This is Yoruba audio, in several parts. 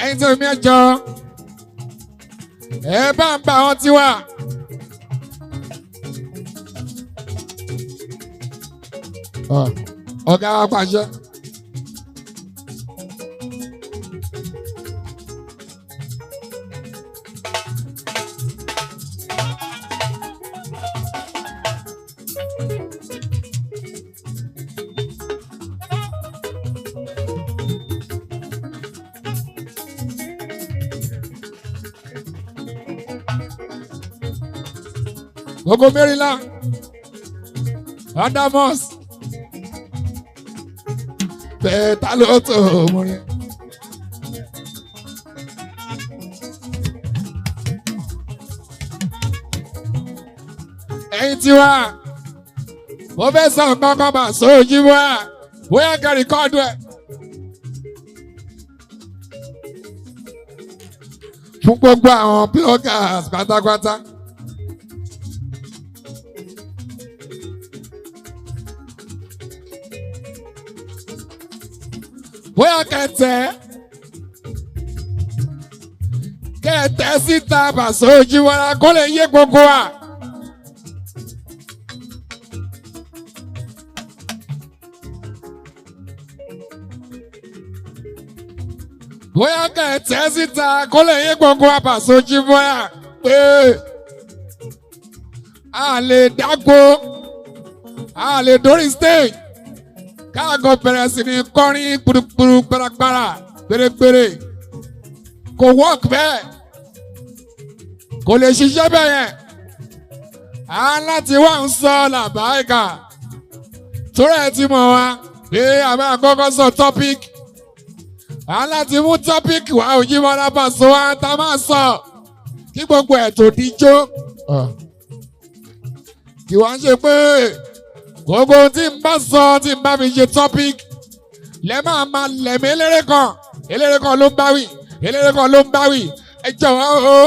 ẹ̀yin tó mi ẹjọ́ ẹ bá ń bá wọn tiwa. Ọ̀gá wa pàṣẹ. Gbogbo Maryland, Adamos, bẹ́ẹ̀ ta ló tó mú rí. Ẹ̀yin tiwa, mo fẹ́ sọ nǹkan kan bá sóòjì wá, bóyá kẹ́ rìkọ́dù ẹ̀. Fún gbogbo àwọn bloggers pátápátá. Bóyá kẹtẹ síta bàṣọ Òjìwọ́lá kó lè yé gbogbo wa. Bóyá kẹtẹ síta kó lè yé gbogbo wa bàṣọ Òjìwọ́lá pé a lè dágbo, a lè dórí stage. Káàgọ́ bẹ̀rẹ̀ sí ní kọrin gbùrùgbùrù gbàràgbàrà gbèrègbèrè kò work bẹ́ẹ̀ kò lè ṣiṣẹ́ bẹ́ẹ̀ yẹn á láti wá ń sọ làbáìkà torí ẹ ti mọ̀ wá pé àbá àkọ́kọ́ sọ topic á láti mú topic wá Òjìwọ́lá Pasuma tá a máa sọ kí gbogbo ẹ̀ tó díjó kí wọ́n ṣe pé. Gbogbo tí n bá sọ tí n bá fi ṣe topic lẹ́ máa lẹ̀mí eléré kan ló ń bá wí eléré kan ló ń bá wí ẹ jọ̀wọ́ o.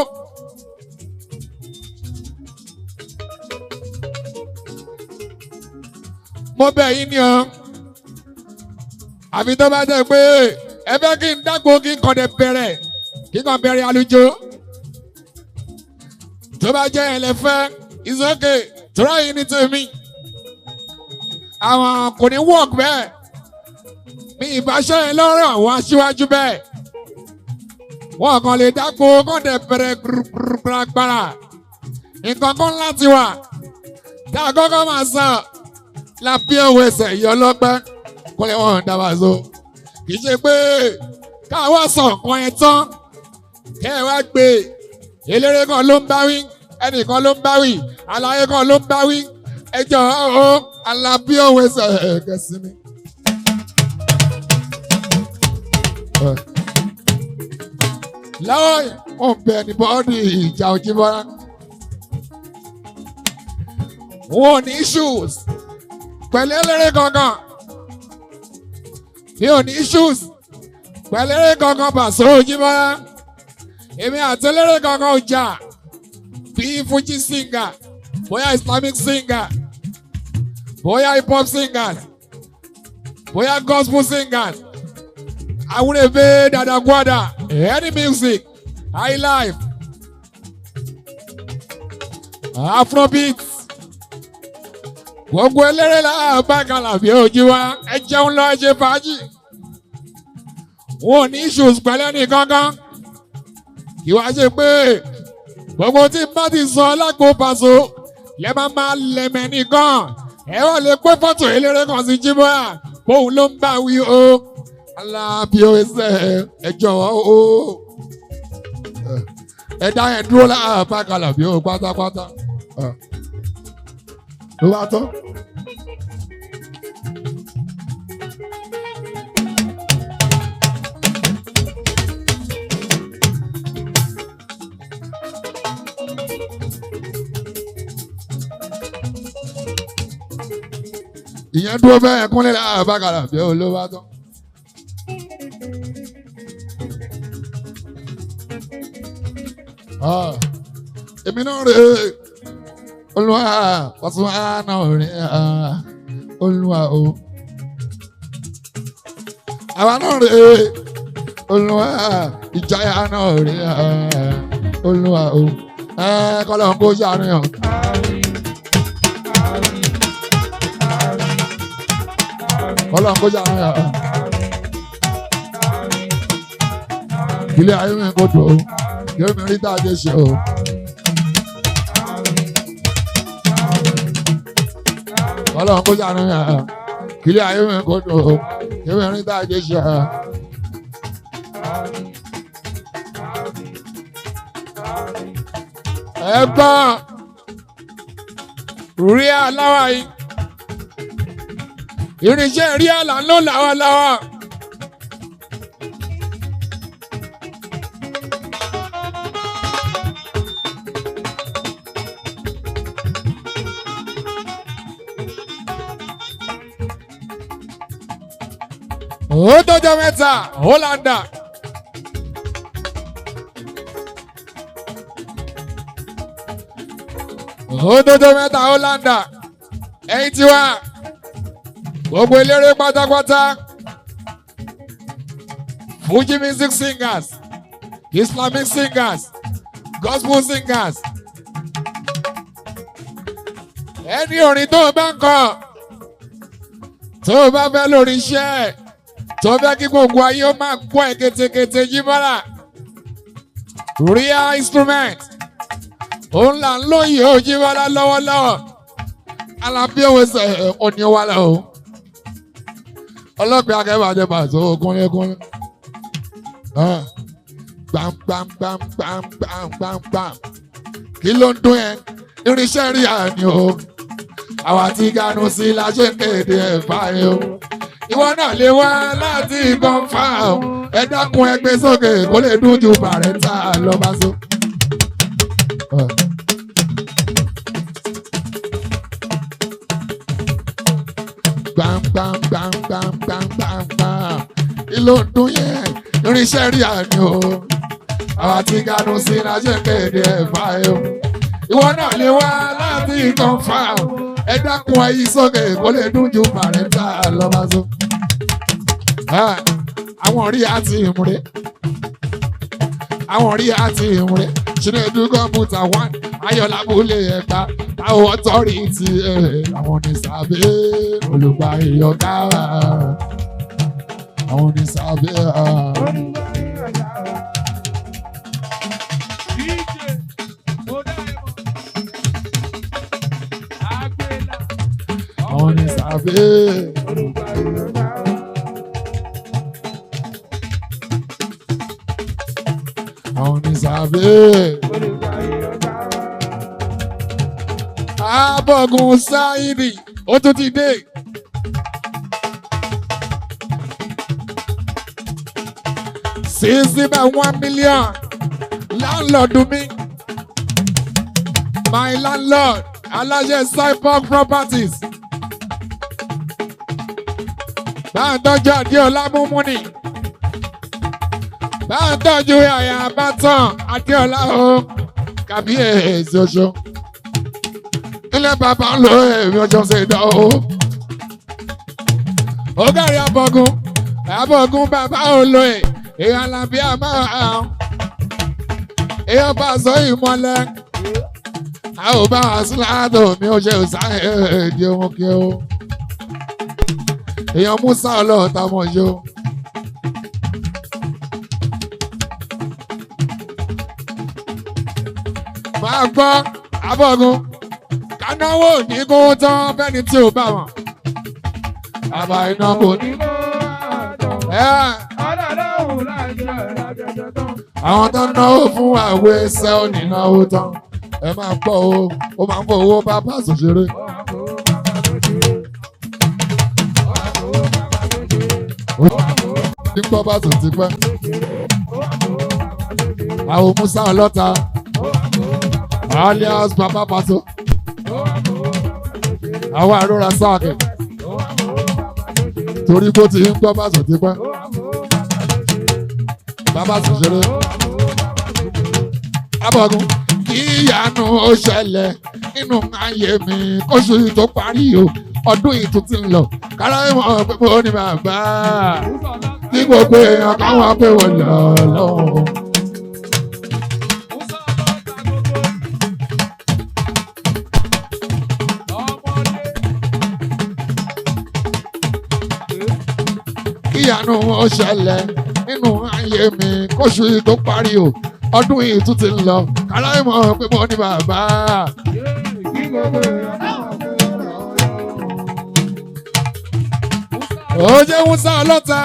Mo bẹ̀ yín ni o àfi tó bá jẹ́ pé ẹ fẹ́ kí n dágbo kí n kàn dé bẹ̀rẹ̀ kí n kàn bẹ̀rẹ̀ àlùjọ tó bá jẹ́ ẹ lẹ fẹ́ it's okay tó ráyè ní tèmi. Àwọn kò ní work bẹ́ẹ̀ mi ìbáṣẹ́ yẹn lọ́rọ̀ àwọn aṣíwájú bẹ́ẹ̀ wọ́n kàn lè dágbo kàn dẹ̀ bẹ̀rẹ̀ gbàràgbàrà nǹkan kan láti wà tá a kọ́kọ́ máa sọ la bí owó ẹsẹ̀ yìí ọlọ́pẹ́ kó lè wọ́n dábàá so kì í ṣe pé káwọ́ sọ nǹkan yẹn tán kẹ́ ẹ wá gbé eléré kan ló ń bá wí ẹnìkan ló ń bá wí àlàyé kan ló ń bá wí ẹ jọ̀ọ́ o Alabi owó ẹsẹ̀ kẹsì mi. Lọ́wọ́ wọn bẹ ní bọ́ọ̀dì ìjà Òjìwọ́lá. Wọn ò ní issues pẹ̀lú eléré gangan. Mi ò ní issues pẹ̀lú eléré gangan Pasuma Òjìwọ́lá. Èmi àti eléré gangan ò jà bí Fuji singer bóyá Islamic singer. Bóyá hip hop singers, bóyá gospel singers, awúrẹ́bẹ́ dàdàgbọ́dà, any music, high life, afrobeat, gbogbo eléré làbákan Alabi Òjìwọ́lá ẹ jẹun lọ ẹ ṣe fàájì. Wọn ò ní issues pẹ̀lú ẹnì kankan, kí wàá ṣe pé gbogbo tí bá ti sọ lágbo Paso lẹ́ máa lẹ̀mẹ̀ nìkan. Ẹ wà lè pé fọ́tò eléré kan sí Òjìwọ́lá bóun ló ń bá wí o Alabi ẹsẹ̀ ẹ jọ̀wọ́ o ẹ dá ẹ dúró láàbákan Alabi o pátápátá ló bá tán. Ìyẹn dúró bẹ́ẹ̀ kúnlẹ̀ láàbákan Alabi o ló bá tán. èmi náà rè é Olúwa Pasuma náà rè é Olúwa o àwa náà rè é Olúwa ìjayà náà rè é Olúwa o kọ́lọ́ ń kó ṣàníyàn. Ọlọ́run kó jà náà ilé ayé mi kò tó yóò mi rí dáadé ṣe o. Ọlọ́run kó jà náà ilé ayé mi kò tó yóò mi rí dáadé ṣe o. Ẹ gbọ́ rí aláwa yìí. Irinṣẹ́ rí àlà ló làwàlàwà. Ó tọ́jọ́ mẹ́ta, Hollanda. Ó tọ́jọ́ mẹ́ta, Hollanda. Ẹ̀yin tí wá. Gbogbo eléré pátápátá Fuji music singers, Islamic singers, gospel singers. Ẹni orin tó o bá ń kọ, tó o bá fẹ́ lórí iṣẹ́, tó o fẹ́ kí gbogbo ayé ó máa gbọ́ ẹ̀ kétékété jíbọ́lá. Real instrument, òun là ń lóye ó jíbọ́lá lọ́wọ́lọ́wọ́. Alabi òwe sẹ̀ òní wa lọ o. Ọlọ́pàá akẹ́wà jẹ́ pàṣẹ kúnlẹ́kúnlẹ́. Gbam. Kí ló ń dún yẹn? Irinṣẹ́ rí àní o. Àwa tí ganu sí la ṣe ń kéde ẹ̀fà yẹn o. Ìwọ náà lè wá láti kọ́ńfà o. Ẹ dákun ẹ gbé sókè kó lè dún ju bàrẹ́tà lọ bá so. Gbam. Ìlò dún yẹn, irinṣẹ́ rí àní o. Àwa tí ganu sí la ṣe kéde ẹ̀fà o. Ìwọ náà lè wá láti kọ́ńfà o. Ẹ dákun ẹyí sókè kó lè dún ju bàrẹ́tà lọ bá so. Àwọn rí àti ìmúre. Àwọn rí àti ìmúre. Chinedu kọ̀mpútà 1, Ayọ̀lá Bùlé Ẹ̀gbá. Àwọn ọ̀tọ́rìtì àwọn ní sàbẹ̀ olùgbà ìyọ̀ká. Àwọn ní sàbẹ̀ àwọn ní sàbẹ̀. Àwọn ní sàbẹ̀. Abọ́gun Sáídì, ó tún ti dé. $1 million. Landlord mi. My landlord, aláṣẹ Cyborg Properties. Bá ń tọ́jú Adéọlá Múmúnì. Bá ń tọ́jú Yàyà Bátàn Adéọlá o. Kàbíyèsí oṣù. Ilé bàbá ń lo èmi ọjọ́ ṣe dán o. Ó kárí Abọ́gun bàbá olóyè. Èèyàn Alabi àmọ́ àwọn. Èèyàn bá sọ ìmọ̀lẹ̀. A ò bá wà sí láàdọ̀ mi ò ṣe òsáyé èdè ohun kí o. Èèyàn Musa ọlọ́ọ̀ta mọ̀ yó. Máa gbọ́ Abọ́gun. Kánáwó ní kówó tán fẹ́ni tí ò bá wọn. Àbá iná kò ní kó àwọn tó náwó fún àwẹ̀ ẹsẹ̀ ò ní náwó tán. Ẹ máa gbọ́ o, ó máa ń fọ owó bá pàṣẹ ṣeré. Nígbà bá tún ti pẹ́. Àwọn Musa ọlọ́ta. Alias Baba Paso. Àwọn àrùn sáàkì. Torí bó ti ń gbọ́ bá tún ti pẹ́. Bàbá tún ṣeré. abọ́gun kí ìyanu ó ṣẹlẹ̀ nínú ayé mi kóṣù tó parí o ọdún yìí tún ti ń lọ kára ìmọ̀ pé mo ní bàbá kí gbogbo èèyàn káwọn pé wọ́n lọ lọ́wọ́. Kíyanu ó ṣẹlẹ̀ nínú ayé mi kóṣù yìí tó parí o ọdún yìí tún ti ń lọ kára ìmọ̀ pé mo ní bàbá. Ó jẹ́ Musa ọlọ́ta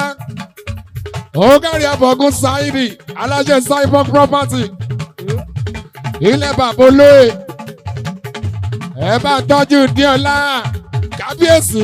ó kárí abọ̀gún Saidi aláṣẹ Cyber property ilẹ̀ bàbá olóye ẹ bá tọ́jú díọ̀lá kábíyèsí.